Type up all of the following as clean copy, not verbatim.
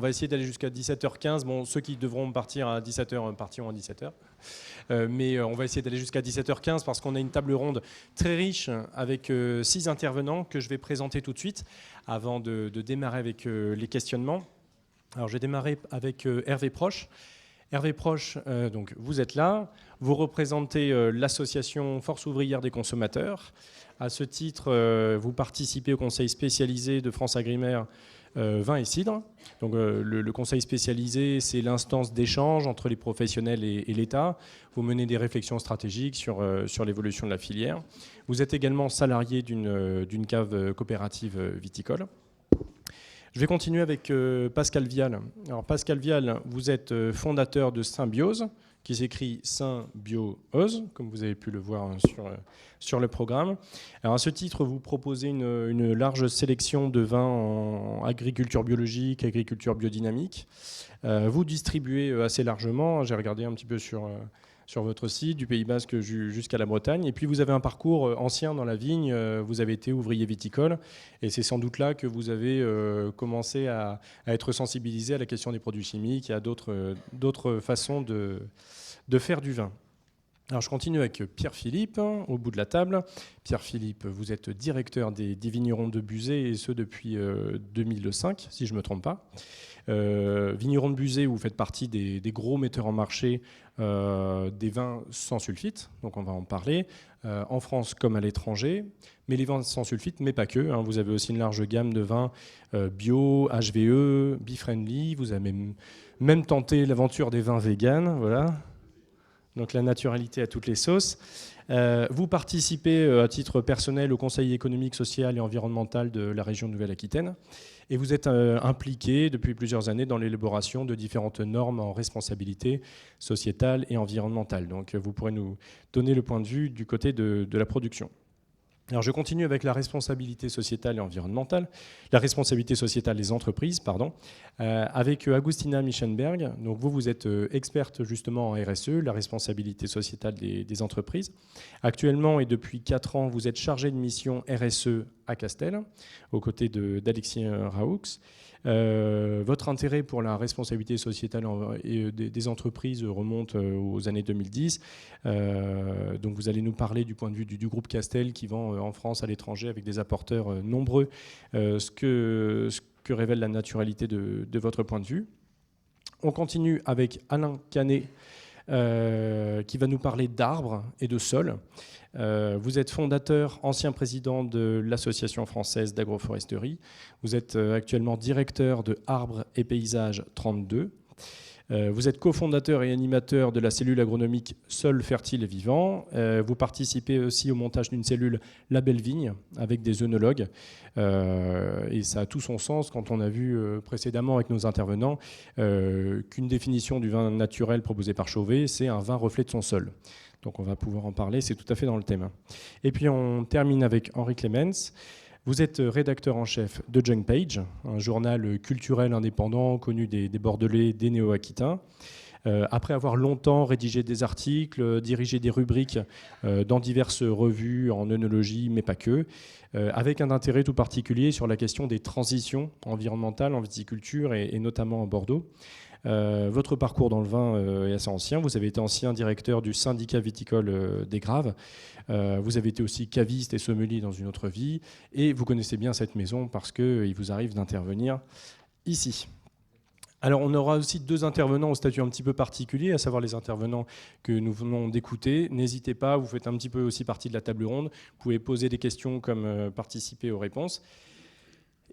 On va essayer d'aller jusqu'à 17h15. Bon, ceux qui devront partir à 17h partiront à 17h. Mais on va essayer d'aller jusqu'à 17h15 parce qu'on a une table ronde très riche avec 6 intervenants que je vais présenter tout de suite avant de démarrer avec les questionnements. Alors, je vais démarrer avec Hervé Proche. Hervé Proche, donc vous êtes là. Vous représentez l'association Force ouvrière des consommateurs. À ce titre, vous participez au conseil spécialisé de France Agrimaire vin et cidre. Donc, le conseil spécialisé, c'est l'instance d'échange entre les professionnels et l'État. Vous menez des réflexions stratégiques sur l'évolution de la filière. Vous êtes également salarié d'une cave coopérative viticole. Je vais continuer avec Pascal Vial. Alors, Pascal Vial, vous êtes fondateur de Symbiose, qui s'écrit Symbiose, comme vous avez pu le voir sur le programme. Alors, à ce titre, vous proposez une large sélection de vins en agriculture biologique, agriculture biodynamique. Vous distribuez assez largement, j'ai regardé un petit peu sur votre site, du Pays Basque jusqu'à la Bretagne. Et puis vous avez un parcours ancien dans la vigne, vous avez été ouvrier viticole, et c'est sans doute là que vous avez commencé à être sensibilisé à la question des produits chimiques et à d'autres façons de faire du vin. Alors je continue avec Pierre-Philippe, au bout de la table. Pierre-Philippe, vous êtes directeur des vignerons de Buzet, et ce depuis 2005, si je ne me trompe pas. Vignerons de Buzet, vous faites partie des gros metteurs en marché des vins sans sulfite, donc on va en parler, en France comme à l'étranger. Mais les vins sans sulfite, mais pas que. Vous avez aussi une large gamme de vins bio, HVE, bee-friendly. Vous avez même tenté l'aventure des vins véganes, voilà. Donc la naturalité à toutes les sauces. Vous participez à titre personnel au Conseil économique, social et environnemental de la région Nouvelle-Aquitaine. Et vous êtes impliqué depuis plusieurs années dans l'élaboration de différentes normes en responsabilité sociétale et environnementale. Donc vous pourrez nous donner le point de vue du côté de la production. Alors je continue avec la responsabilité sociétale et environnementale, la responsabilité sociétale des entreprises, pardon, avec Agustina Michenberg. Donc vous êtes experte justement en RSE, la responsabilité sociétale des entreprises. Actuellement et depuis 4 ans, vous êtes chargée de mission RSE à Castel, aux côtés d'Alexis Raoux. Votre intérêt pour la responsabilité sociétale des entreprises remonte aux années 2010. Donc vous allez nous parler du point de vue du groupe Castel qui vend en France, à l'étranger, avec des apporteurs nombreux, ce que révèle la naturalité de votre point de vue. On continue avec Alain Canet, qui va nous parler d'arbres et de sols. Vous êtes fondateur, ancien président de l'Association française d'agroforesterie. Vous êtes actuellement directeur de Arbres et Paysages 32. Vous êtes cofondateur et animateur de la cellule agronomique Sol fertile et vivant. Vous participez aussi au montage d'une cellule Label Vigne avec des œnologues. Et ça a tout son sens quand on a vu précédemment avec nos intervenants qu'une définition du vin naturel proposé par Chauvet, c'est un vin reflet de son sol. Donc on va pouvoir en parler, c'est tout à fait dans le thème. Et puis on termine avec Henri Clemens. Vous êtes rédacteur en chef de Junk Page, un journal culturel indépendant connu des Bordelais, des Néo-Aquitains. Après avoir longtemps rédigé des articles, dirigé des rubriques dans diverses revues en œnologie, mais pas que, avec un intérêt tout particulier sur la question des transitions environnementales en viticulture et notamment en Bordeaux. Votre parcours dans le vin est assez ancien. Vous avez été ancien directeur du syndicat viticole des Graves. Vous avez été aussi caviste et sommelier dans une autre vie. Et vous connaissez bien cette maison parce qu'il vous arrive d'intervenir ici. Alors on aura aussi 2 intervenants au statut un petit peu particulier, à savoir les intervenants que nous venons d'écouter. N'hésitez pas, vous faites un petit peu aussi partie de la table ronde. Vous pouvez poser des questions comme participer aux réponses.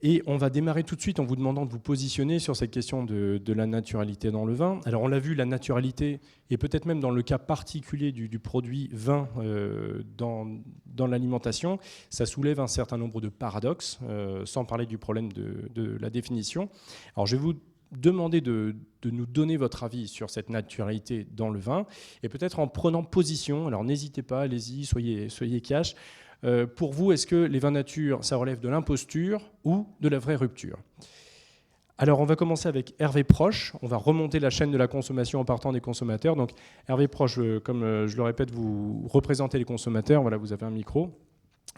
Et on va démarrer tout de suite en vous demandant de vous positionner sur cette question de la naturalité dans le vin. Alors on l'a vu, la naturalité, et peut-être même dans le cas particulier du produit vin dans l'alimentation, ça soulève un certain nombre de paradoxes, sans parler du problème de la définition. Alors je vais vous demander de nous donner votre avis sur cette naturalité dans le vin, et peut-être en prenant position. Alors n'hésitez pas, allez-y, soyez cash. Pour vous, est-ce que les vins nature, ça relève de l'imposture ou de la vraie rupture ? Alors, on va commencer avec Hervé Proche. On va remonter la chaîne de la consommation en partant des consommateurs. Donc, Hervé Proche, comme je le répète, vous représentez les consommateurs. Voilà, vous avez un micro.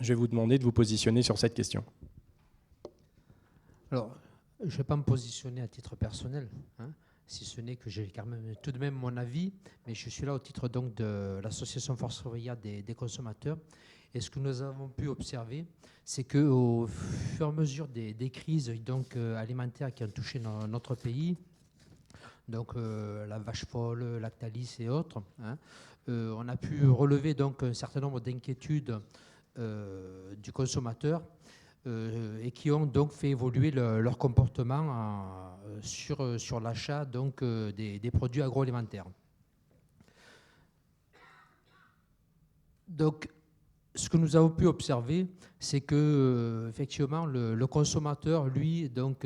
Je vais vous demander de vous positionner sur cette question. Alors, Je ne vais pas me positionner à titre personnel, hein, si ce n'est que j'ai quand même tout de même mon avis, mais je suis là au titre donc de l'association Force Ouvrière des consommateurs. Et ce que nous avons pu observer, c'est qu'au fur et à mesure des crises donc, alimentaires qui ont touché notre pays, donc la vache folle, Lactalis et autres, hein, on a pu relever donc un certain nombre d'inquiétudes du consommateur et qui ont donc fait évoluer leur comportement sur l'achat donc des produits agroalimentaires. Donc, ce que nous avons pu observer, c'est que effectivement le consommateur, lui, donc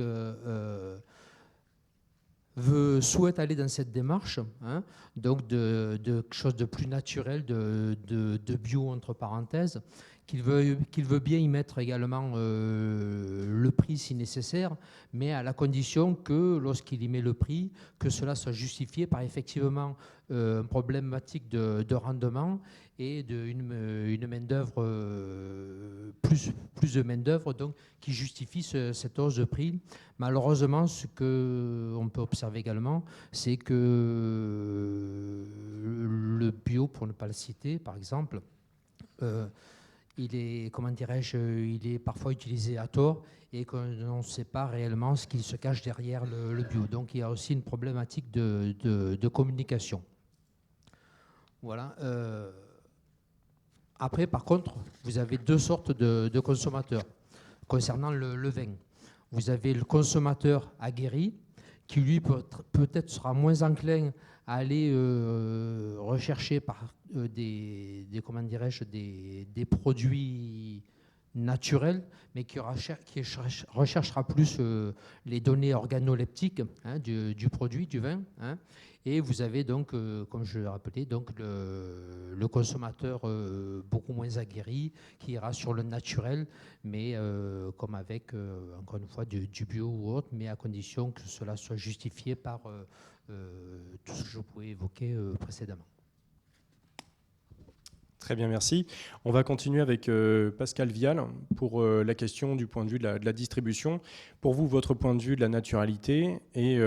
souhaite aller dans cette démarche, hein, donc de quelque chose de plus naturel, de bio entre parenthèses, qu'il veut bien y mettre également le prix si nécessaire, mais à la condition que lorsqu'il y met le prix, que cela soit justifié par effectivement une problématique de rendement et une main-d'œuvre, plus de main-d'œuvre donc, qui justifie cette hausse de prix. Malheureusement, ce qu'on peut observer également, c'est que le bio, pour ne pas le citer, par exemple, il est, comment dirais-je, il est parfois utilisé à tort et qu'on ne sait pas réellement ce qu'il se cache derrière le bio. Donc il y a aussi une problématique de communication. Voilà. Après, par contre, vous avez deux sortes de consommateurs concernant le vin. Vous avez le consommateur aguerri qui, lui, peut-être sera moins enclin à aller rechercher comment dirais-je, des produits naturels, mais qui recherchera plus les données organoleptiques, hein, du produit, du vin. Hein. Et vous avez donc, comme je l'ai rappelé, donc le consommateur beaucoup moins aguerri qui ira sur le naturel, mais comme avec, encore une fois, du bio ou autre, mais à condition que cela soit justifié par tout ce que je pouvais évoquer précédemment. Très bien, merci. On va continuer avec Pascal Vial pour la question du point de vue de la distribution. Pour vous, votre point de vue de la naturalité et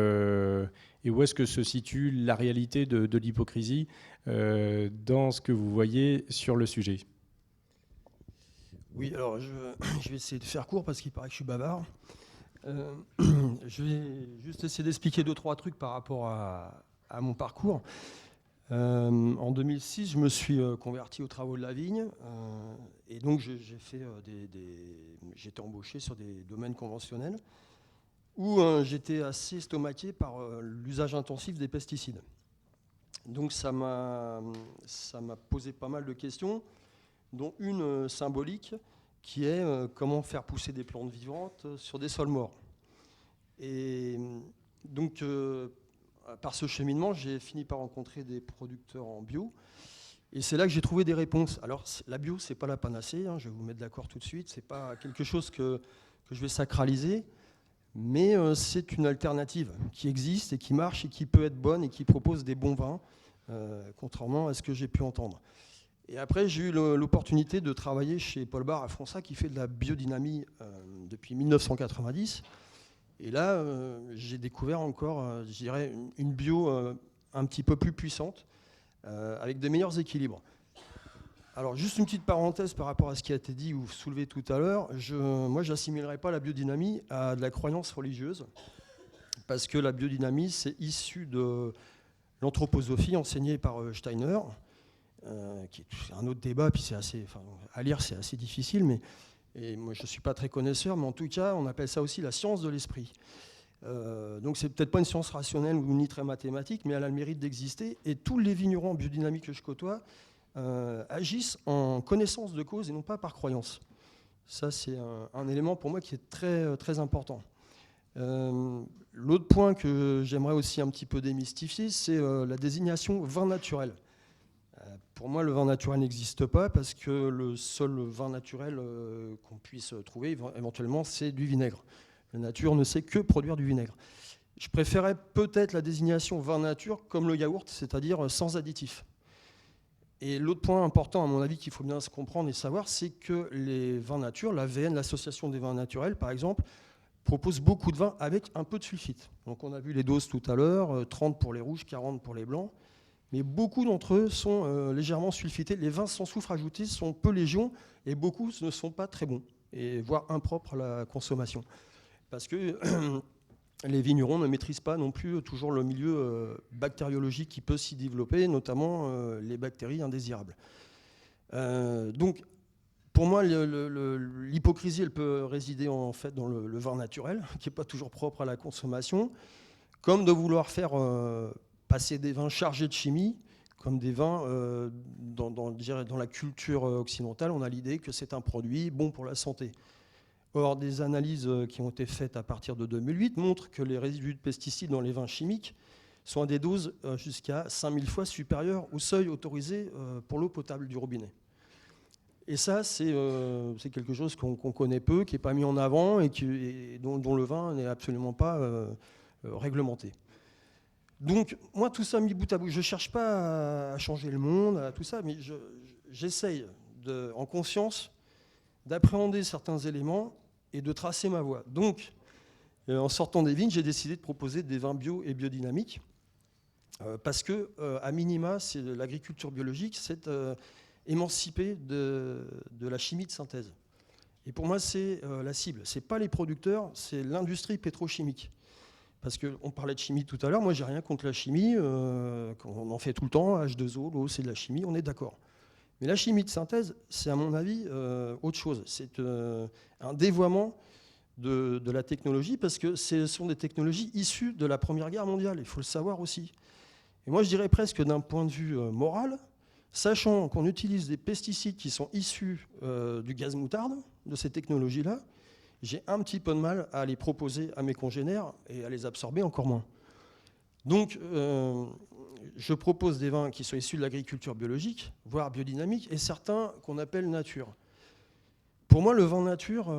où est-ce que se situe la réalité de l'hypocrisie dans ce que vous voyez sur le sujet? Oui, alors je vais essayer de faire court parce qu'il paraît que je suis bavard. Je vais juste essayer d'expliquer 2-3 trucs par rapport à mon parcours. En 2006, je me suis converti aux travaux de la vigne et donc j'ai fait j'étais embauché sur des domaines conventionnels où j'étais assez estomaqué par l'usage intensif des pesticides. Donc ça m'a posé pas mal de questions, dont une symbolique qui est comment faire pousser des plantes vivantes sur des sols morts. Et donc par ce cheminement, j'ai fini par rencontrer des producteurs en bio. Et c'est là que j'ai trouvé des réponses. Alors, la bio, ce n'est pas la panacée, hein, je vais vous mettre d'accord tout de suite. Ce n'est pas quelque chose que je vais sacraliser, mais c'est une alternative qui existe et qui marche et qui peut être bonne et qui propose des bons vins, contrairement à ce que j'ai pu entendre. Et après, j'ai eu l'opportunité de travailler chez Paul Bar à Fronsac, qui fait de la biodynamie depuis 1990. Et là, j'ai découvert encore, je dirais, une bio un petit peu plus puissante, avec de meilleurs équilibres. Alors, juste une petite parenthèse par rapport à ce qui a été dit ou soulevé tout à l'heure. Moi, je n'assimilerai pas la biodynamie à de la croyance religieuse, parce que la biodynamie, c'est issu de l'anthroposophie enseignée par Steiner, qui est un autre débat, puis à lire, c'est assez difficile, mais... Et moi, je ne suis pas très connaisseur, mais en tout cas, on appelle ça aussi la science de l'esprit. Donc, c'est peut-être pas une science rationnelle ou ni très mathématique, mais elle a le mérite d'exister. Et tous les vignerons en biodynamie que je côtoie agissent en connaissance de cause et non pas par croyance. Ça, c'est un élément pour moi qui est très, très important. L'autre point que j'aimerais aussi un petit peu démystifier, c'est la désignation vin naturel. Pour moi, le vin naturel n'existe pas parce que le seul vin naturel qu'on puisse trouver, éventuellement, c'est du vinaigre. La nature ne sait que produire du vinaigre. Je préférais peut-être la désignation vin nature comme le yaourt, c'est-à-dire sans additifs. Et l'autre point important, à mon avis, qu'il faut bien se comprendre et savoir, c'est que les vins nature, l'AVN, l'association des vins naturels, par exemple, proposent beaucoup de vins avec un peu de sulfite. Donc on a vu les doses tout à l'heure, 30 pour les rouges, 40 pour les blancs. Mais beaucoup d'entre eux sont légèrement sulfités. Les vins sans soufre ajouté sont peu légion et beaucoup ne sont pas très bons, et voire impropres à la consommation. Parce que les vignerons ne maîtrisent pas non plus toujours le milieu bactériologique qui peut s'y développer, notamment les bactéries indésirables. Donc, pour moi, l'hypocrisie, elle peut résider en fait dans le vin naturel, qui n'est pas toujours propre à la consommation, comme de vouloir faire passer des vins chargés de chimie, comme des vins dans la culture occidentale, on a l'idée que c'est un produit bon pour la santé. Or, des analyses qui ont été faites à partir de 2008 montrent que les résidus de pesticides dans les vins chimiques sont à des doses jusqu'à 5000 fois supérieures au seuil autorisé pour l'eau potable du robinet. Et ça, c'est quelque chose qu'on connaît peu, qui n'est pas mis en avant et dont le vin n'est absolument pas réglementé. Donc, moi, tout ça mis bout à bout, je ne cherche pas à changer le monde, à tout ça, mais j'essaye, en conscience, d'appréhender certains éléments et de tracer ma voie. Donc, en sortant des vignes, j'ai décidé de proposer des vins bio et biodynamiques, parce que, à minima, l'agriculture biologique, c'est émancipé de la chimie de synthèse. Et pour moi, c'est la cible. Ce n'est pas les producteurs, c'est l'industrie pétrochimique. Parce qu'on parlait de chimie tout à l'heure, moi, j'ai rien contre la chimie, on en fait tout le temps, H2O, l'eau, c'est de la chimie, on est d'accord. Mais la chimie de synthèse, c'est à mon avis autre chose. C'est un dévoiement de la technologie, parce que ce sont des technologies issues de la Première Guerre mondiale, il faut le savoir aussi. Et moi, je dirais presque d'un point de vue moral, sachant qu'on utilise des pesticides qui sont issus du gaz moutarde, de ces technologies-là, j'ai un petit peu de mal à les proposer à mes congénères et à les absorber encore moins. Donc, je propose des vins qui sont issus de l'agriculture biologique, voire biodynamique, et certains qu'on appelle nature. Pour moi, le vin nature,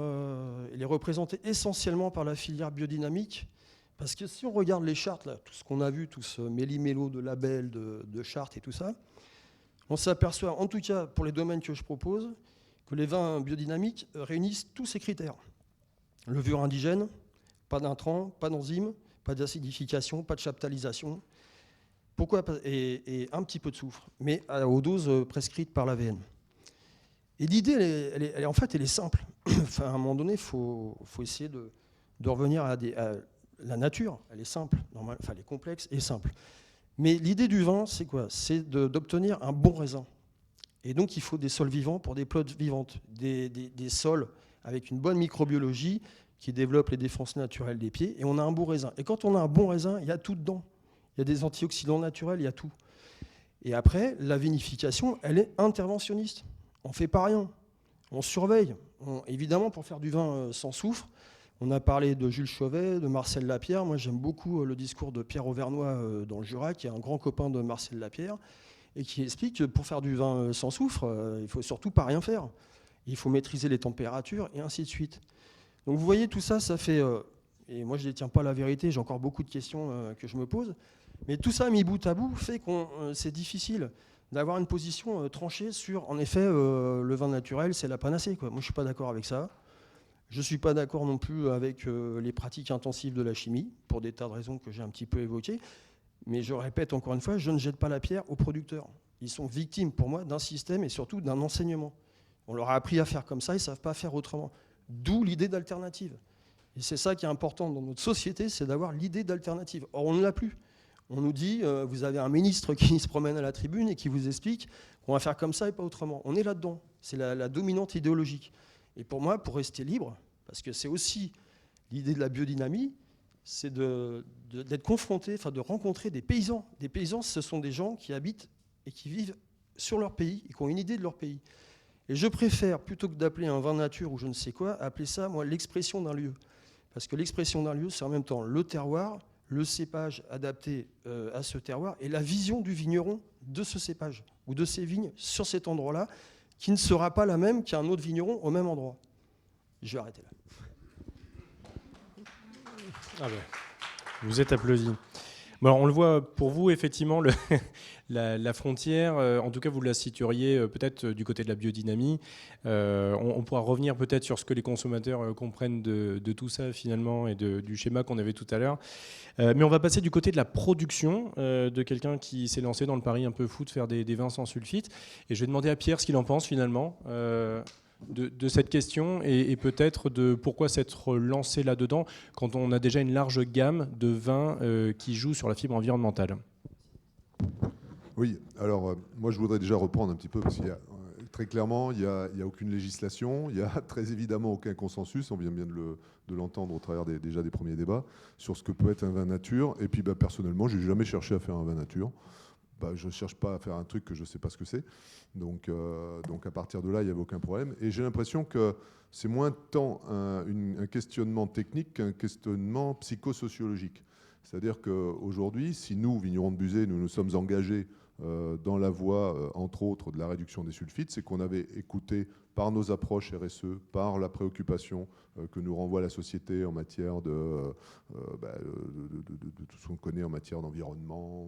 il est représenté essentiellement par la filière biodynamique, parce que si on regarde les chartes, là, tout ce qu'on a vu, tout ce méli-mélo de labels, de chartes et tout ça, on s'aperçoit, en tout cas pour les domaines que je propose, que les vins biodynamiques réunissent tous ces critères. Levure indigène, pas d'intrants, pas d'enzymes, pas d'acidification, pas de chaptalisation. Pourquoi ? Et un petit peu de soufre, mais aux doses prescrites par l'AVN. Et l'idée, elle est simple. Enfin, à un moment donné, il faut essayer de revenir à la nature. Elle est simple, enfin, elle est complexe et simple. Mais l'idée du vin, c'est quoi ? C'est d'obtenir un bon raisin. Et donc, il faut des sols vivants pour des plantes vivantes, des sols avec une bonne microbiologie qui développe les défenses naturelles des pieds. Et on a un bon raisin. Et quand on a un bon raisin, il y a tout dedans. Il y a des antioxydants naturels, il y a tout. Et après, la vinification, elle est interventionniste. On ne fait pas rien. On surveille. Évidemment, pour faire du vin sans soufre, on a parlé de Jules Chauvet, de Marcel Lapierre. Moi, j'aime beaucoup le discours de Pierre Auvernois dans le Jura, qui est un grand copain de Marcel Lapierre, et qui explique que pour faire du vin sans soufre, il ne faut surtout pas rien faire. Il faut maîtriser les températures, et ainsi de suite. Donc vous voyez, tout ça, ça fait... et moi, je ne détiens pas la vérité, j'ai encore beaucoup de questions que je me pose. Mais tout ça, mis bout à bout, fait que c'est difficile d'avoir une position tranchée sur, en effet, le vin naturel, c'est la panacée, quoi. Moi, je ne suis pas d'accord avec ça. Je ne suis pas d'accord non plus avec les pratiques intensives de la chimie, pour des tas de raisons que j'ai un petit peu évoquées. Mais je répète encore une fois, je ne jette pas la pierre aux producteurs. Ils sont victimes, pour moi, d'un système et surtout d'un enseignement. On leur a appris à faire comme ça, ils ne savent pas faire autrement. D'où l'idée d'alternative. Et c'est ça qui est important dans notre société, c'est d'avoir l'idée d'alternative. Or, on ne l'a plus. On nous dit, vous avez un ministre qui se promène à la tribune et qui vous explique qu'on va faire comme ça et pas autrement. On est là-dedans. C'est la dominante idéologique. Et pour moi, pour rester libre, parce que c'est aussi l'idée de la biodynamie, c'est d'être confronté, enfin de rencontrer des paysans. Des paysans, ce sont des gens qui habitent et qui vivent sur leur pays et qui ont une idée de leur pays. Et je préfère, plutôt que d'appeler un vin nature ou je ne sais quoi, appeler ça, moi, l'expression d'un lieu. Parce que l'expression d'un lieu, c'est en même temps le terroir, le cépage adapté à ce terroir et la vision du vigneron de ce cépage ou de ces vignes sur cet endroit-là, qui ne sera pas la même qu'un autre vigneron au même endroit. Je vais arrêter là. Ah ben, vous êtes applaudi. Bon, alors, on le voit pour vous, effectivement, la frontière, en tout cas, vous la situeriez peut-être du côté de la biodynamie. On pourra revenir peut-être sur ce que les consommateurs comprennent de tout ça, finalement, et du schéma qu'on avait tout à l'heure. Mais on va passer du côté de la production de quelqu'un qui s'est lancé dans le pari un peu fou de faire des vins sans sulfite. Et je vais demander à Pierre ce qu'il en pense, finalement. De cette question et peut-être de pourquoi s'être lancé là-dedans quand on a déjà une large gamme de vins qui jouent sur la fibre environnementale. Oui, alors moi je voudrais déjà reprendre un petit peu parce qu'il y a très clairement il y a aucune législation, il y a très évidemment aucun consensus, on vient bien de l'entendre au travers déjà des premiers débats sur ce que peut être un vin nature. Et puis personnellement, j'ai jamais cherché à faire un vin nature. Je ne cherche pas à faire un truc que je ne sais pas ce que c'est. Donc à partir de là, il n'y avait aucun problème. Et j'ai l'impression que c'est moins tant un questionnement technique qu'un questionnement psychosociologique. C'est-à-dire qu'aujourd'hui, si nous, vignerons de Buzet, nous nous sommes engagés dans la voie, entre autres, de la réduction des sulfites, c'est qu'on avait écouté par nos approches RSE, par la préoccupation que nous renvoie la société en matière de tout ce qu'on connaît en matière d'environnement,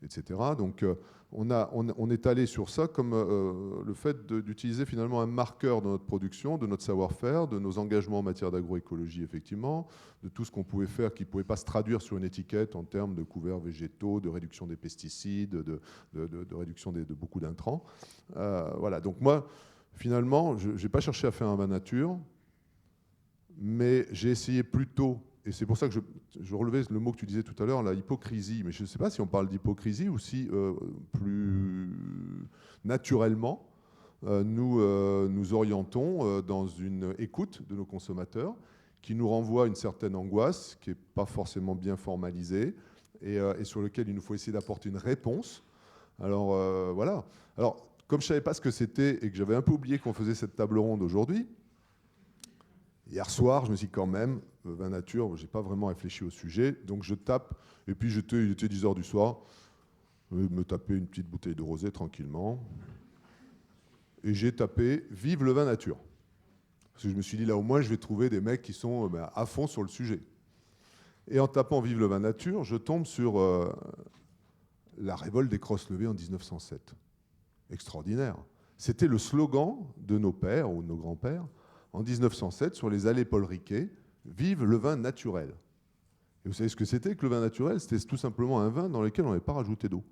etc. Donc on est allé sur ça comme le fait d'utiliser finalement un marqueur de notre production, de notre savoir-faire, de nos engagements en matière d'agroécologie, effectivement, de tout ce qu'on pouvait faire qui ne pouvait pas se traduire sur une étiquette en termes de couverts végétaux, de réduction des pesticides, de réduction de beaucoup d'intrants. Voilà, donc moi, finalement, je n'ai pas cherché à faire un vin nature, mais j'ai essayé plutôt, et c'est pour ça que je relevais le mot que tu disais tout à l'heure, la hypocrisie, mais je ne sais pas si on parle d'hypocrisie ou si plus naturellement, nous orientons dans une écoute de nos consommateurs qui nous renvoie une certaine angoisse qui n'est pas forcément bien formalisée et sur lequel il nous faut essayer d'apporter une réponse. Alors voilà. Alors, comme je ne savais pas ce que c'était et que j'avais un peu oublié qu'on faisait cette table ronde aujourd'hui, hier soir, je me suis dit quand même, vin nature, je n'ai pas vraiment réfléchi au sujet, donc je tape, et puis il était 10h du soir, je me taper une petite bouteille de rosé tranquillement, et j'ai tapé « Vive le vin nature ». Parce que je me suis dit, là au moins, je vais trouver des mecs qui sont à fond sur le sujet. Et en tapant « Vive le vin nature », je tombe sur la révolte des crosses levées en 1907. Extraordinaire. C'était le slogan de nos pères ou de nos grands-pères en 1907 sur les allées Paul Riquet, « Vive le vin naturel ». Et vous savez ce que c'était que le vin naturel? C'était tout simplement un vin dans lequel on n'avait pas rajouté d'eau.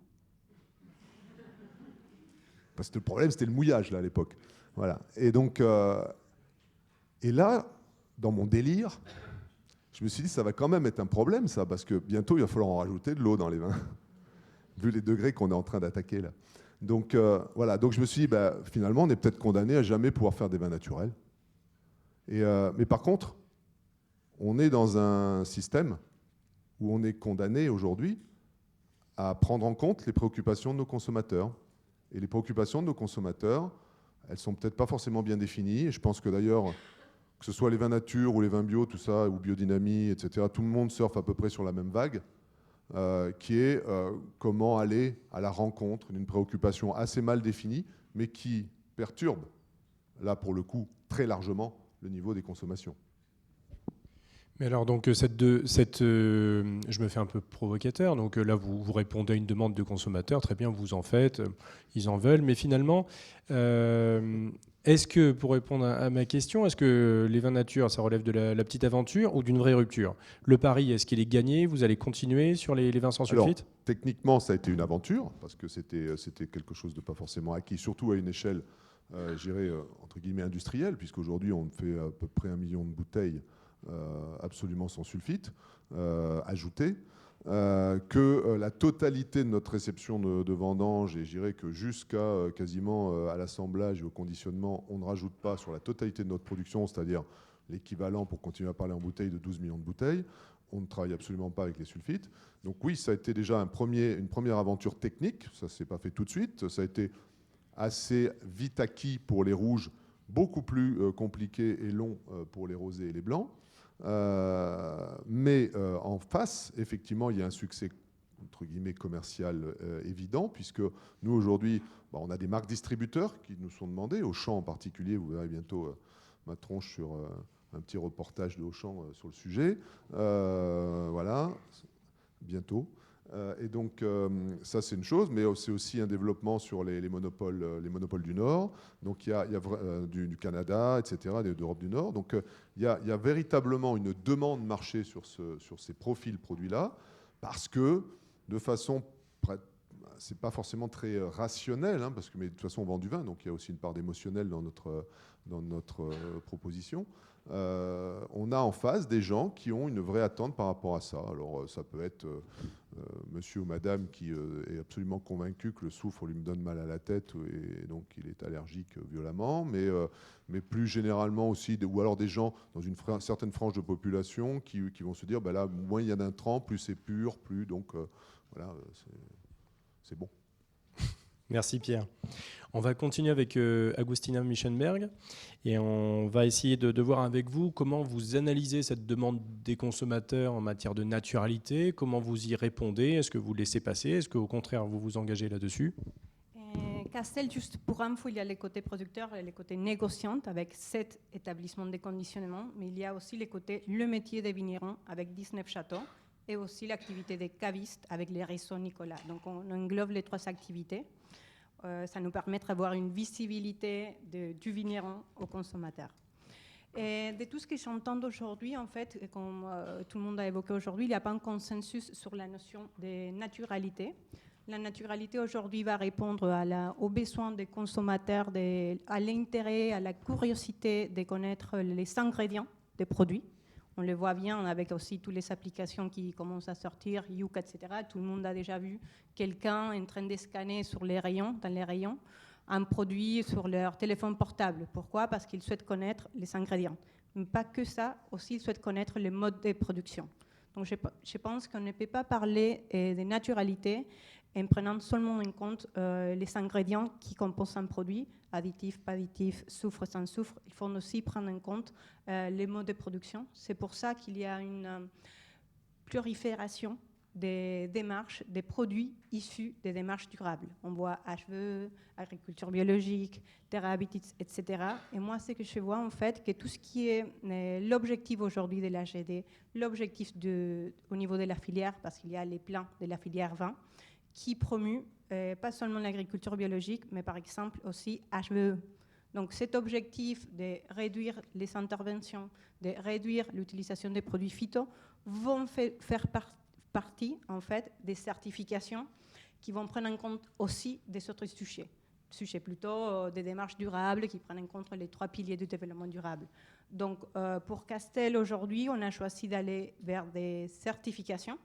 Parce que le problème, c'était le mouillage là, à l'époque. Voilà. Et donc, et là, dans mon délire, je me suis dit, ça va quand même être un problème, ça, parce que bientôt, il va falloir en rajouter de l'eau dans les vins, vu les degrés qu'on est en train d'attaquer là. Donc voilà, donc je me suis dit, finalement, on est peut-être condamné à jamais pouvoir faire des vins naturels. Mais par contre, on est dans un système où on est condamné aujourd'hui à prendre en compte les préoccupations de nos consommateurs. Et les préoccupations de nos consommateurs, elles sont peut-être pas forcément bien définies. Et je pense que d'ailleurs, que ce soit les vins nature ou les vins bio, tout ça, ou biodynamie, etc., tout le monde surfe à peu près sur la même vague. Qui est comment aller à la rencontre d'une préoccupation assez mal définie, mais qui perturbe, là pour le coup, très largement le niveau des consommations. Mais alors, donc, je me fais un peu provocateur. Donc là, vous répondez à une demande de consommateurs. Très bien, vous en faites. Ils en veulent. Mais finalement, est-ce que, pour répondre à ma question, est-ce que les vins nature, ça relève de la petite aventure ou d'une vraie rupture? Le pari, est-ce qu'il est gagné? Vous allez continuer sur les vins sans sulfite? Alors, techniquement, ça a été une aventure, parce que c'était quelque chose de pas forcément acquis, surtout à une échelle, je dirais, entre guillemets, industrielle, puisqu'aujourd'hui, on fait à peu près 1 million de bouteilles absolument sans sulfite ajoutées. Que la totalité de notre réception de vendange, et je dirais que jusqu'à quasiment à l'assemblage et au conditionnement, on ne rajoute pas sur la totalité de notre production, c'est-à-dire l'équivalent, pour continuer à parler en bouteilles, de 12 millions de bouteilles. On ne travaille absolument pas avec les sulfites. Donc oui, ça a été déjà une première aventure technique, ça ne s'est pas fait tout de suite, ça a été assez vite acquis pour les rouges, beaucoup plus compliqué et long pour les rosés et les blancs. Mais en face, effectivement, il y a un succès entre guillemets commercial évident, puisque nous aujourd'hui, on a des marques distributeurs qui nous sont demandées, Auchan en particulier, vous verrez bientôt ma tronche sur un petit reportage de Auchan sur le sujet. Voilà. bientôt. Et donc, ça, c'est une chose, mais c'est aussi un développement sur les monopoles du Nord, donc il y a du Canada, etc., d'Europe du Nord. Donc, il y a véritablement une demande marché sur ces profils produits-là, parce que, de façon, c'est pas forcément très rationnel, hein, parce que, mais de toute façon, on vend du vin, donc il y a aussi une part d'émotionnel dans notre proposition. On a en face des gens qui ont une vraie attente par rapport à ça. Alors, ça peut être monsieur ou madame qui est absolument convaincu que le soufre lui donne mal à la tête et donc il est allergique violemment, mais plus généralement aussi, ou alors des gens dans une certaine frange de population qui vont se dire, bah là, moins il y a d'intrants, plus c'est pur, plus, donc voilà, c'est bon. Merci Pierre. On va continuer avec Agustina Mischenberg et on va essayer de voir avec vous comment vous analysez cette demande des consommateurs en matière de naturalité, comment vous y répondez, est-ce que vous laissez passer, est-ce qu'au contraire vous vous engagez là-dessus? Castel, juste pour info, il y a les côtés producteurs et les côtés négociants avec 7 établissements de conditionnement, mais il y a aussi les côtés le métier des vignerons avec 19 châteaux et aussi l'activité des cavistes avec les réseaux Nicolas. Donc on englobe les 3 activités. Ça nous permet d'avoir une visibilité du vigneron au consommateur. Et de tout ce que j'entends aujourd'hui, en fait, comme tout le monde a évoqué aujourd'hui, il n'y a pas un consensus sur la notion de naturalité. La naturalité aujourd'hui va répondre aux besoins des consommateurs, à l'intérêt, à la curiosité de connaître les ingrédients des produits. On le voit bien avec aussi toutes les applications qui commencent à sortir, Youk, etc. Tout le monde a déjà vu quelqu'un en train de scanner dans les rayons, un produit sur leur téléphone portable. Pourquoi? Parce qu'ils souhaitent connaître les ingrédients. Mais pas que ça, aussi ils souhaitent connaître les modes de production. Donc je pense qu'on ne peut pas parler de naturalité en prenant seulement en compte les ingrédients qui composent un produit, additifs, pas additifs, soufre, sans soufre. Il faut aussi prendre en compte les modes de production. C'est pour ça qu'il y a une prolifération des démarches, des produits issus des démarches durables. On voit HVE, agriculture biologique, Terra Habitat, etc. Et moi, c'est que je vois en fait que tout ce qui est l'objectif aujourd'hui de l'AGD, l'objectif au niveau de la filière, parce qu'il y a les plans de la filière vin, qui promeut pas seulement l'agriculture biologique, mais par exemple aussi HVE. Donc cet objectif de réduire les interventions, de réduire l'utilisation des produits phyto, vont faire partie en fait des certifications qui vont prendre en compte aussi des autres sujets plutôt des démarches durables qui prennent en compte les 3 piliers du développement durable. Donc pour Castel aujourd'hui, on a choisi d'aller vers des certifications.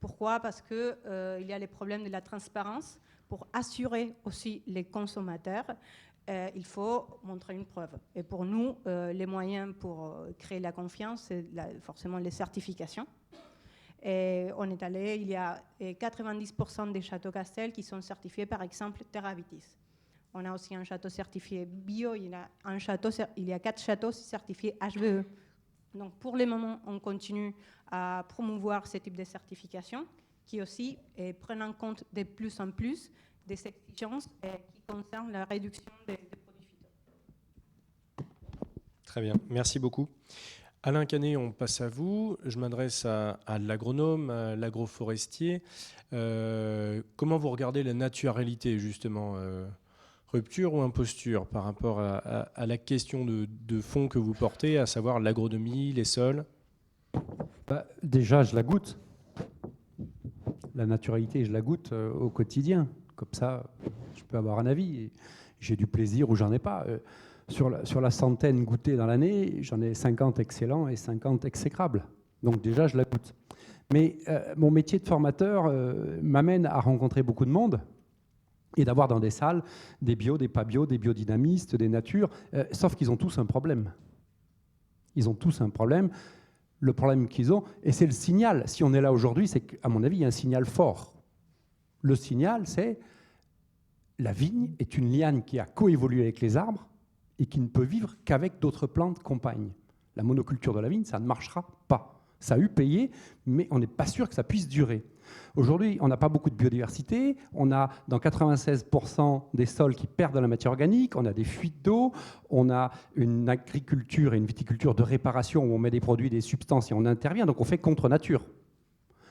Pourquoi? Parce qu'il y a les problèmes de la transparence. Pour assurer aussi les consommateurs, il faut montrer une preuve. Et pour nous, les moyens pour créer la confiance, c'est forcément les certifications. Et on est allé, il y a 90% des châteaux Castel qui sont certifiés, par exemple, Terra Habitat. On a aussi un château certifié bio, il y a 4 châteaux certifiés HVE. Donc pour le moment, on continue à promouvoir ce type de certification qui aussi prennent en compte de plus en plus des exigences qui concernent la réduction des produits phyto. Très bien, merci beaucoup. Alain Canet, on passe à vous. Je m'adresse à l'agronome, à l'agroforestier. Comment vous regardez la naturalité, justement, rupture ou imposture par rapport à la question de fond que vous portez, à savoir l'agronomie, les sols? Déjà, je la goûte. La naturalité, je la goûte au quotidien. Comme ça, je peux avoir un avis. Et j'ai du plaisir ou j'en ai pas. Sur la centaine goûtées dans l'année, j'en ai 50 excellents et 50 exécrables. Donc déjà, je la goûte. Mais mon métier de formateur m'amène à rencontrer beaucoup de monde et d'avoir dans des salles des bio, des pas bio, des biodynamistes, des natures, sauf qu'ils ont tous un problème. Ils ont tous un problème. Le problème qu'ils ont, et c'est le signal, si on est là aujourd'hui, c'est qu'à mon avis, il y a un signal fort. Le signal, c'est la vigne est une liane qui a coévolué avec les arbres et qui ne peut vivre qu'avec d'autres plantes compagnes. La monoculture de la vigne, ça ne marchera pas. Ça a eu payé, mais on n'est pas sûr que ça puisse durer. Aujourd'hui, on n'a pas beaucoup de biodiversité. On a dans 96% des sols qui perdent de la matière organique. On a des fuites d'eau. On a une agriculture et une viticulture de réparation où on met des produits, des substances et on intervient. Donc on fait contre nature.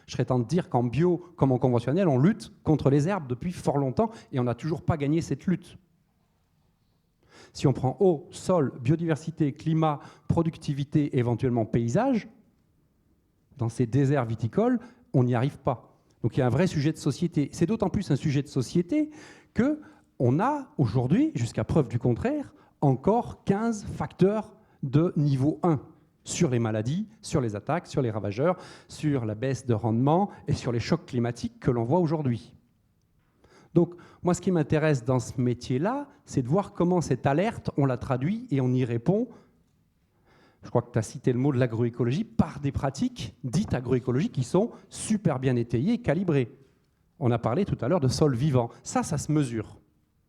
Je serais tenté de dire qu'en bio comme en conventionnel, on lutte contre les herbes depuis fort longtemps et on n'a toujours pas gagné cette lutte. Si on prend eau, sol, biodiversité, climat, productivité, éventuellement paysage, dans ces déserts viticoles, on n'y arrive pas. Donc il y a un vrai sujet de société. C'est d'autant plus un sujet de société qu'on a aujourd'hui, jusqu'à preuve du contraire, encore 15 facteurs de niveau 1 sur les maladies, sur les attaques, sur les ravageurs, sur la baisse de rendement et sur les chocs climatiques que l'on voit aujourd'hui. Donc, moi, ce qui m'intéresse dans ce métier-là, c'est de voir comment cette alerte, on la traduit et on y répond. Je crois que tu as cité le mot de l'agroécologie, par des pratiques dites agroécologiques qui sont super bien étayées et calibrées. On a parlé tout à l'heure de sol vivant. Ça se mesure.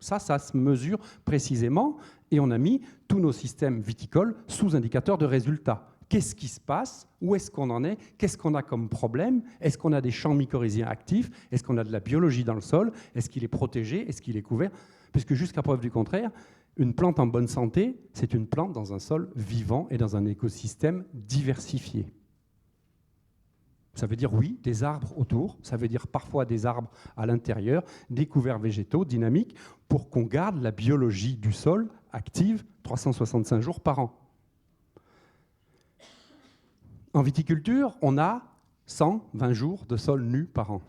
Ça se mesure précisément et on a mis tous nos systèmes viticoles sous indicateur de résultats. Qu'est-ce qui se passe? Où est-ce qu'on en est? Qu'est-ce qu'on a comme problème? Est-ce qu'on a des champs mycorhiziens actifs? Est-ce qu'on a de la biologie dans le sol? Est-ce qu'il est protégé? Est-ce qu'il est couvert? Puisque jusqu'à preuve du contraire, une plante en bonne santé, c'est une plante dans un sol vivant et dans un écosystème diversifié. Ça veut dire, oui, des arbres autour, ça veut dire parfois des arbres à l'intérieur, des couverts végétaux dynamiques, pour qu'on garde la biologie du sol active 365 jours par an. En viticulture, on a 120 jours de sol nu par an.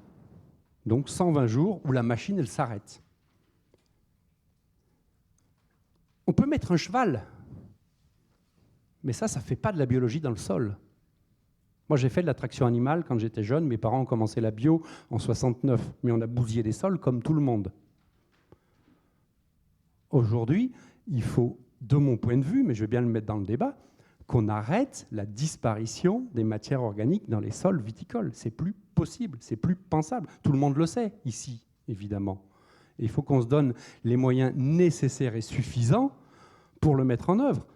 Donc 120 jours où la machine, elle s'arrête. On peut mettre un cheval, mais ça ne fait pas de la biologie dans le sol. Moi, j'ai fait de la traction animale quand j'étais jeune. Mes parents ont commencé la bio en 69, mais on a bousillé des sols comme tout le monde. Aujourd'hui, il faut, de mon point de vue, mais je vais bien le mettre dans le débat, qu'on arrête la disparition des matières organiques dans les sols viticoles. C'est plus possible, c'est plus pensable. Tout le monde le sait ici, évidemment. Et il faut qu'on se donne les moyens nécessaires et suffisants pour le mettre en œuvre.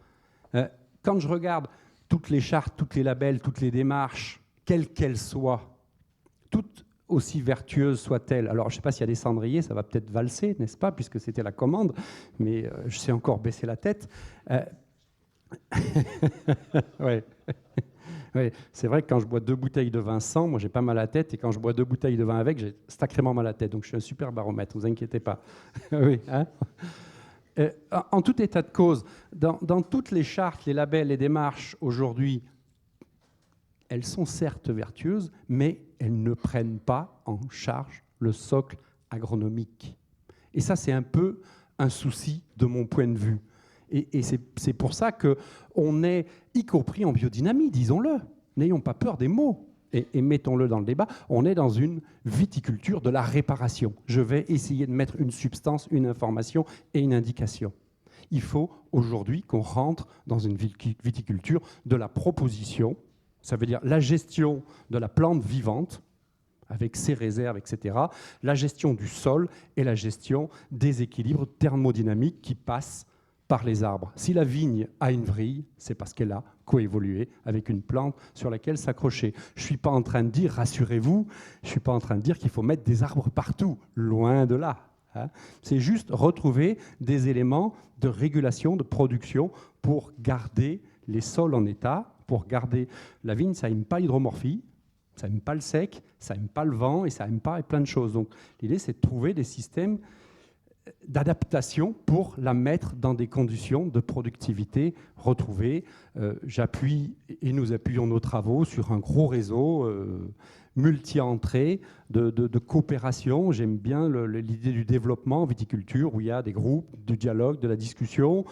Quand je regarde toutes les chartes, toutes les labels, toutes les démarches, quelles qu'elles soient, toutes aussi vertueuses soient-elles. Alors, je ne sais pas s'il y a des cendriers, ça va peut-être valser, n'est-ce pas, puisque c'était la commande, mais je sais encore baisser la tête. Ouais. Oui, c'est vrai que quand je bois 2 bouteilles de vin sans, moi j'ai pas mal à la tête, et quand je bois 2 bouteilles de vin avec, j'ai sacrément mal à la tête. Donc je suis un super baromètre, ne vous inquiétez pas. Oui, hein. En tout état de cause, dans toutes les chartes, les labels, les démarches aujourd'hui, elles sont certes vertueuses, mais elles ne prennent pas en charge le socle agronomique. Et ça, c'est un peu un souci de mon point de vue. Et c'est pour ça qu'on est, y compris en biodynamie, disons-le, n'ayons pas peur des mots, et mettons-le dans le débat, on est dans une viticulture de la réparation. Je vais essayer de mettre une substance, une information et une indication. Il faut aujourd'hui qu'on rentre dans une viticulture de la proposition, ça veut dire la gestion de la plante vivante, avec ses réserves, etc., la gestion du sol et la gestion des équilibres thermodynamiques qui passent par les arbres. Si la vigne a une vrille, c'est parce qu'elle a coévolué avec une plante sur laquelle s'accrocher. Je ne suis pas en train de dire, rassurez-vous, je ne suis pas en train de dire qu'il faut mettre des arbres partout, loin de là. Hein. C'est juste retrouver des éléments de régulation, de production pour garder les sols en état, pour garder la vigne, ça n'aime pas l'hydromorphie, ça n'aime pas le sec, ça n'aime pas le vent et ça n'aime pas plein de choses. Donc l'idée, c'est de trouver des systèmes d'adaptation pour la mettre dans des conditions de productivité retrouvées. J'appuie et nous appuyons nos travaux sur un gros réseau multi-entrées de coopération. J'aime bien l'idée du développement en viticulture où il y a des groupes, du dialogue, de la discussion,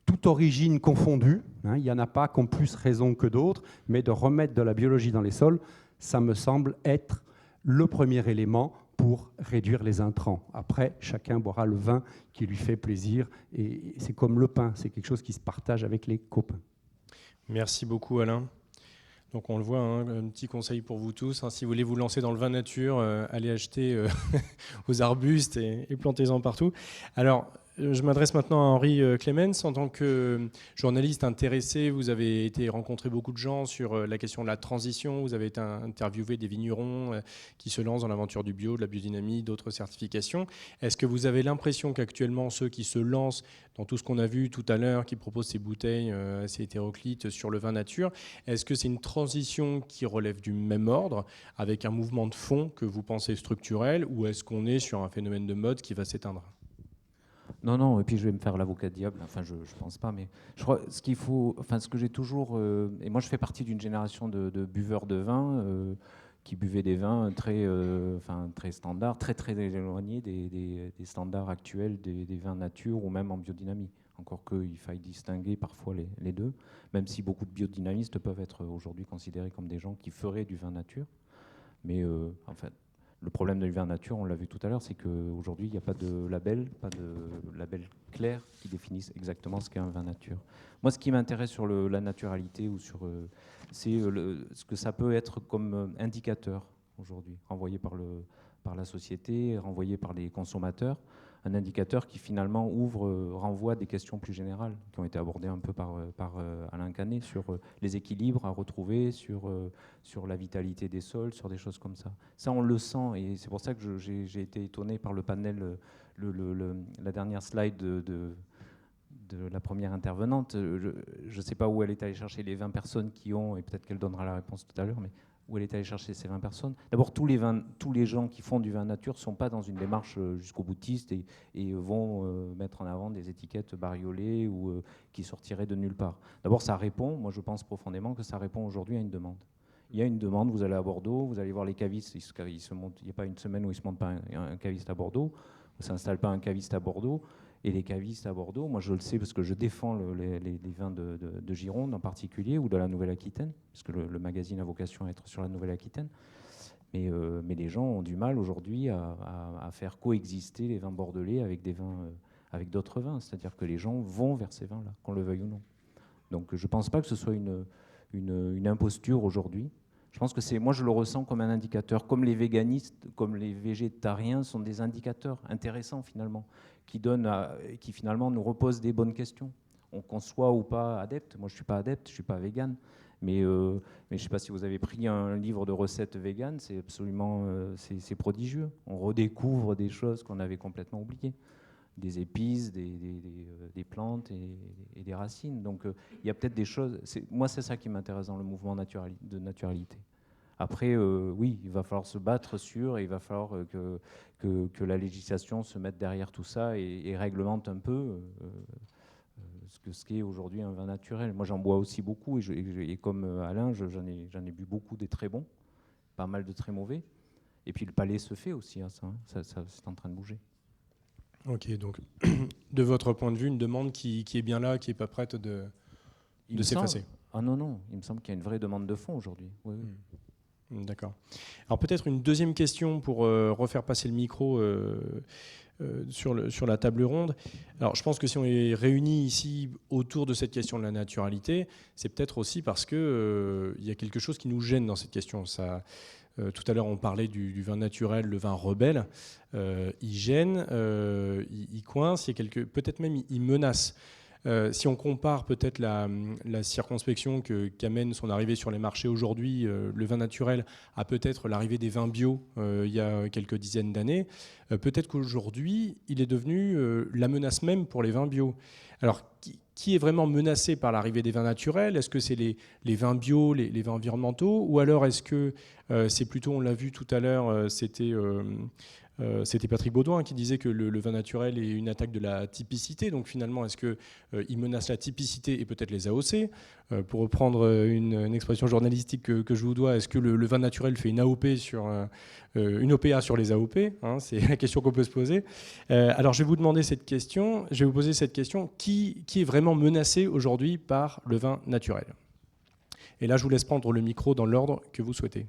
toute origine confondue. Hein, il n'y en a pas qui ont plus raison que d'autres, mais de remettre de la biologie dans les sols, ça me semble être le premier élément pour réduire les intrants. Après, chacun boira le vin qui lui fait plaisir. Et c'est comme le pain, c'est quelque chose qui se partage avec les copains. Merci beaucoup, Alain. Donc on le voit, hein, un petit conseil pour vous tous. Hein, si vous voulez vous lancer dans le vin nature, allez acheter aux arbustes et plantez-en partout. Alors, Je m'adresse maintenant à Henri Clemens. En tant que journaliste intéressé, vous avez été rencontrer beaucoup de gens sur la question de la transition. Vous avez été interviewé des vignerons qui se lancent dans l'aventure du bio, de la biodynamie, d'autres certifications. Est-ce que vous avez l'impression qu'actuellement, ceux qui se lancent dans tout ce qu'on a vu tout à l'heure, qui proposent ces bouteilles assez hétéroclites sur le vin nature, est-ce que c'est une transition qui relève du même ordre, avec un mouvement de fond que vous pensez structurel, ou est-ce qu'on est sur un phénomène de mode qui va s'éteindre ? Non, non, et puis je vais me faire l'avocat du diable, enfin je pense pas, mais je crois ce qu'il faut, enfin ce que j'ai toujours, et moi je fais partie d'une génération de buveurs de vin qui buvaient des vins très standards, très éloignés des standards actuels des vins nature ou même en biodynamie. Encore qu'il faille distinguer parfois les deux, même si beaucoup de biodynamistes peuvent être aujourd'hui considérés comme des gens qui feraient du vin nature. Mais en fait, le problème du vin nature, on l'a vu tout à l'heure, c'est qu'aujourd'hui, il n'y a pas de label clair qui définisse exactement ce qu'est un vin nature. Moi, ce qui m'intéresse sur la naturalité, c'est ce que ça peut être comme indicateur aujourd'hui, renvoyé par la société, renvoyé par les consommateurs. Un indicateur qui finalement renvoie à des questions plus générales qui ont été abordées un peu par Alain Canet sur les équilibres à retrouver, sur la vitalité des sols, sur des choses comme ça. Ça, on le sent et c'est pour ça que j'ai été étonné par le panel, la dernière slide de la première intervenante. Je ne sais pas où elle est allée chercher les 20 personnes qui ont, et peut-être qu'elle donnera la réponse tout à l'heure, mais où elle est allée chercher ces 20 personnes. D'abord, tous les gens qui font du vin nature ne sont pas dans une démarche jusqu'au boutiste et vont mettre en avant des étiquettes bariolées ou qui sortiraient de nulle part. D'abord, ça répond, moi je pense profondément que ça répond aujourd'hui à une demande. Il y a une demande, vous allez à Bordeaux, vous allez voir les cavistes, il n'y a pas une semaine où il ne se monte pas un caviste à Bordeaux, où ne s'installe pas un caviste à Bordeaux. Et les cavistes à Bordeaux, moi je le sais parce que je défends les vins de Gironde en particulier, ou de la Nouvelle-Aquitaine, parce que le magazine a vocation à être sur la Nouvelle-Aquitaine. Mais les gens ont du mal aujourd'hui à faire coexister les vins bordelais avec d'autres vins. C'est-à-dire que les gens vont vers ces vins-là, qu'on le veuille ou non. Donc je ne pense pas que ce soit une imposture aujourd'hui. Je pense que moi je le ressens comme un indicateur, comme les véganistes, comme les végétariens sont des indicateurs intéressants finalement, qui finalement nous reposent des bonnes questions. Qu'on soit ou pas adepte, moi je ne suis pas adepte, je ne suis pas végane, mais je ne sais pas si vous avez pris un livre de recettes véganes, c'est absolument c'est prodigieux. On redécouvre des choses qu'on avait complètement oubliées, des épices, des plantes et des racines. Donc il y a peut-être des choses, moi c'est ça qui m'intéresse dans le mouvement de naturalité. Après, oui, il va falloir se battre et il va falloir que la législation se mette derrière tout ça et réglemente un peu ce qu'est aujourd'hui un vin naturel. Moi, j'en bois aussi beaucoup et comme Alain, j'en ai bu beaucoup des très bons, pas mal de très mauvais. Et puis le palais se fait aussi, hein, ça c'est en train de bouger. Ok, donc de votre point de vue, une demande qui est bien là, qui n'est pas prête de s'effacer. Ah non, il me semble qu'il y a une vraie demande de fond aujourd'hui. Oui. D'accord. Alors peut-être une deuxième question pour refaire passer le micro sur la table ronde. Alors je pense que si on est réunis ici autour de cette question de la naturalité, c'est peut-être aussi parce qu'il y a quelque chose qui nous gêne dans cette question. Tout à l'heure, on parlait du vin naturel, le vin rebelle. Il gêne, il coince, peut-être même il menace. Si on compare peut-être la circonspection qu'amène son arrivée sur les marchés aujourd'hui, le vin naturel, à peut-être l'arrivée des vins bio il y a quelques dizaines d'années, peut-être qu'aujourd'hui, il est devenu la menace même pour les vins bio. Alors, qui est vraiment menacé par l'arrivée des vins naturels ? Est-ce que c'est les vins bio, les vins environnementaux ? Ou alors est-ce que c'est plutôt, on l'a vu tout à l'heure, c'était Patrick Baudouin qui disait que le vin naturel est une attaque de la typicité. Donc finalement, est-ce qu'il menace la typicité et peut-être les AOC ? Pour reprendre une expression journalistique que je vous dois, est-ce que le vin naturel fait une AOP une OPA sur les AOP, hein, c'est la question qu'on peut se poser. Alors je vais vous demander cette question, je vais vous poser cette question, qui est vraiment menacé aujourd'hui par le vin naturel ? Et là, je vous laisse prendre le micro dans l'ordre que vous souhaitez.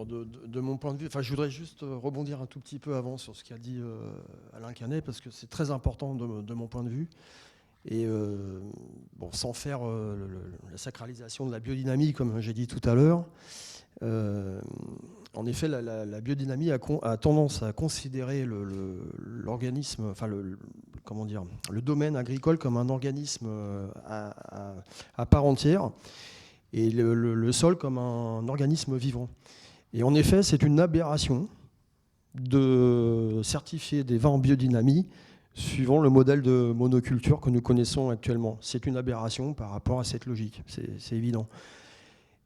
De mon point de vue, je voudrais juste rebondir un tout petit peu avant sur ce qu'a dit Alain Canet, parce que c'est très important de mon point de vue. Et sans faire la sacralisation de la biodynamie, comme j'ai dit tout à l'heure, en effet, la biodynamie a tendance à considérer l'organisme, enfin comment dire, le domaine agricole comme un organisme à part entière et le sol comme un organisme vivant. Et en effet, c'est une aberration de certifier des vins en biodynamie suivant le modèle de monoculture que nous connaissons actuellement. C'est une aberration par rapport à cette logique, c'est évident.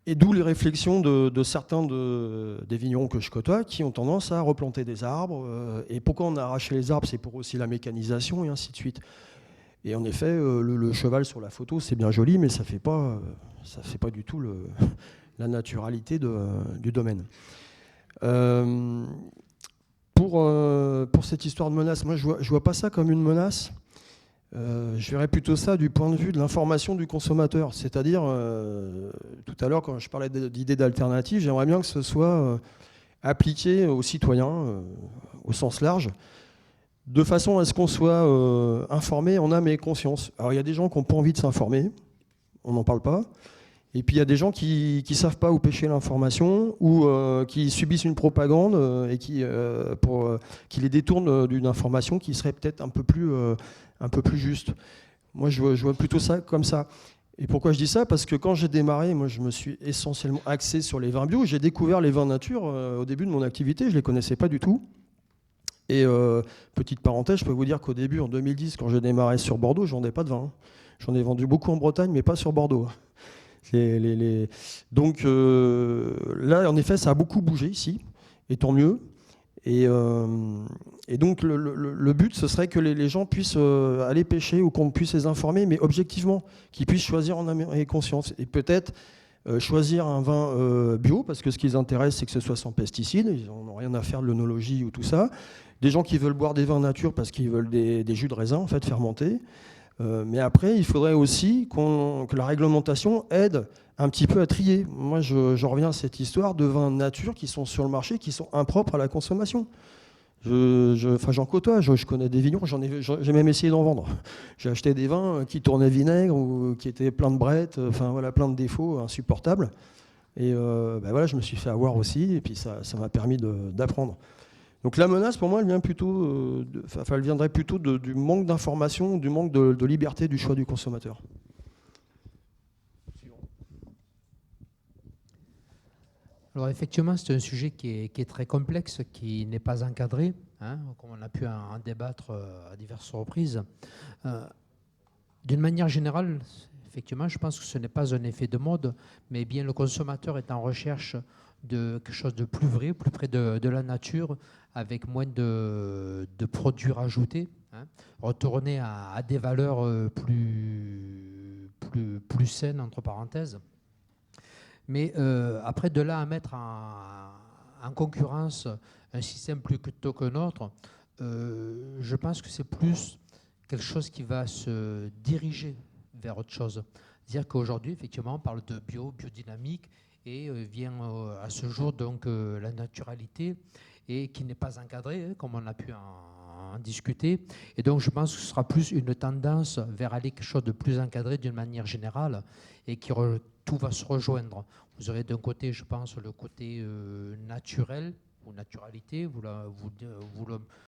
Et d'où les réflexions de certains des vignerons que je côtoie qui ont tendance à replanter des arbres. Et pourquoi on a arraché les arbres? C'est pour aussi la mécanisation et ainsi de suite. Et en effet, le cheval sur la photo, c'est bien joli, mais ça fait pas du tout la naturalité du domaine. Pour cette histoire de menace, moi je vois pas ça comme une menace. Je verrais plutôt ça du point de vue de l'information du consommateur. C'est-à-dire, tout à l'heure, quand je parlais d'idées d'alternatives, j'aimerais bien que ce soit appliqué aux citoyens, au sens large, de façon à ce qu'on soit informé en âme et conscience. Alors, il y a des gens qui n'ont pas envie de s'informer, on n'en parle pas. Et puis, il y a des gens qui ne savent pas où pêcher l'information ou qui subissent une propagande et qui les détournent d'une information qui serait peut-être un peu plus juste. Moi, je vois plutôt ça comme ça. Et pourquoi je dis ça? Parce que quand j'ai démarré, moi, je me suis essentiellement axé sur les vins bio. J'ai découvert les vins nature au début de mon activité. Je ne les connaissais pas du tout. Et petite parenthèse, je peux vous dire qu'au début, en 2010, quand j'ai démarré sur Bordeaux, je ne vendais pas de vin. J'en ai vendu beaucoup en Bretagne, mais pas sur Bordeaux. Donc là, en effet, ça a beaucoup bougé ici, et tant mieux. Et donc le but, ce serait que les gens puissent aller pêcher ou qu'on puisse les informer, mais objectivement, qu'ils puissent choisir en âme et conscience. Et peut-être choisir un vin bio, parce que ce qui les intéresse, c'est que ce soit sans pesticides. Ils n'ont rien à faire de l'œnologie ou tout ça. Des gens qui veulent boire des vins nature parce qu'ils veulent des jus de raisin en fait, fermentés. Mais après, il faudrait aussi que la réglementation aide un petit peu à trier. Moi, je reviens à cette histoire de vins nature qui sont sur le marché, qui sont impropres à la consommation. J'en côtoie, je connais des vignerons, j'ai même essayé d'en vendre. J'ai acheté des vins qui tournaient vinaigre ou qui étaient pleins de brettes, enfin voilà, plein de défauts insupportables. Et voilà, je me suis fait avoir aussi, et puis ça m'a permis d'apprendre. Donc la menace, pour moi, elle viendrait plutôt du manque d'information, du manque de liberté du choix du consommateur. Alors effectivement, c'est un sujet qui est très complexe, qui n'est pas encadré, hein, comme on a pu en débattre à diverses reprises. D'une manière générale, effectivement, je pense que ce n'est pas un effet de mode, mais bien le consommateur est en recherche de quelque chose de plus vrai, plus près de la nature, avec moins de produits rajoutés, hein, retourner à des valeurs plus saines, entre parenthèses. Mais après, de là à mettre en concurrence un système plutôt qu'un autre, je pense que c'est plus quelque chose qui va se diriger vers autre chose. C'est-à-dire qu'aujourd'hui, effectivement, on parle de biodynamique et vient à ce jour donc la naturalité et qui n'est pas encadrée, hein, comme on a pu en discuter. Et donc, je pense que ce sera plus une tendance vers aller quelque chose de plus encadré d'une manière générale et tout va se rejoindre. Vous aurez d'un côté, je pense, le côté naturel ou naturalité, vous